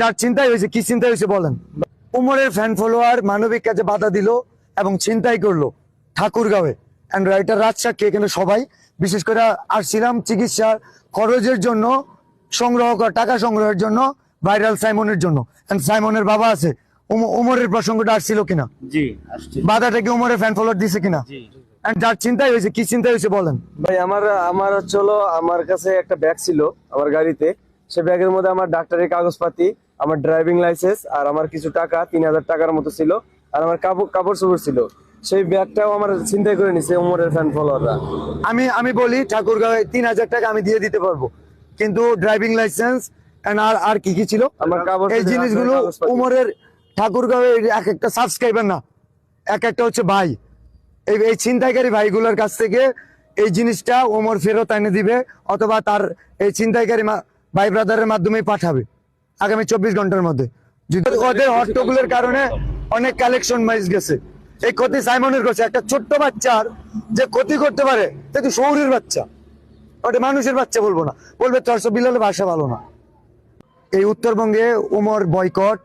যার চিন্তাই হয়েছে, কি চিন্তাই হয়েছে বলেন? উমরের ফ্যান ফলোয়ার মানবিক কাজে বাধা দিল এবং চিন্তাই করলো ঠাকুরগাঁওয়ে। অ্যান্ড রাইটার রাজশাহী এখানে সবাই বিশেষ করে আসছিলাম চিকিৎসার খরচের জন্য, টাকা সংগ্রহের জন্য, ভাইরাল সাইমনের জন্য। সাইমনের বাবা আছে, উমরের প্রসঙ্গটা আসছিল কিনা, জি আসছে। বাধাটা কি উমরের ফ্যান ফলোয়ার দিছে কিনা? যার চিন্তাই হয়েছে, কি চিন্তাই হয়েছে বলেন? ভাই আমার হচ্ছে হলো, আমার কাছে একটা ব্যাগ ছিল আমার গাড়িতে। সে ব্যাগের মধ্যে আমার ডাক্তারের কাগজপাতি, আমার ড্রাইভিং লাইসেন্স আর আমার কিছু টাকা 3000 টাকার মতো ছিল, আর আমার কাপড় চোপড় ছিল। সেই ব্যাগটাও আমার চিন্তাই করে নিছে উমরের ফ্যান ফলোয়াররা। আমি বলি ঠাকুরগাঁওয়ে 3000 টাকা আমি দিয়ে দিতে পারবো, কিন্তু ড্রাইভিং লাইসেন্স আর কি কি ছিল আমার কাগজ, এই জিনিসগুলো উমরের ঠাকুরগাঁওয়ে এক একটা সাবস্ক্রাইবার না, এক একটা হচ্ছে ভাই। এই ছিনতাইকারী ভাইগুলোর কাছ থেকে এই জিনিসটা ওমর ফেরত এনে দিবে, অথবা তার এই ছিনতাইকারী ভাই ব্রাদারের মাধ্যমে পাঠাবে আগামী 24 ঘন্টার মধ্যে। যদি ওদের হট্টগোলের কারণে অনেক কালেকশন মাইজ গেছে, এই ক্ষতি সাইমনের করছে। একটা ছোট্ট বাচ্চার যে ক্ষতি করতে পারে, কিন্তু শহরের বাচ্চা, ওটা মানুষের বাচ্চা বলবো না, বলবে 400 বিলালের ভাষা ভালো না। এই উত্তরবঙ্গে ওমর বয়কট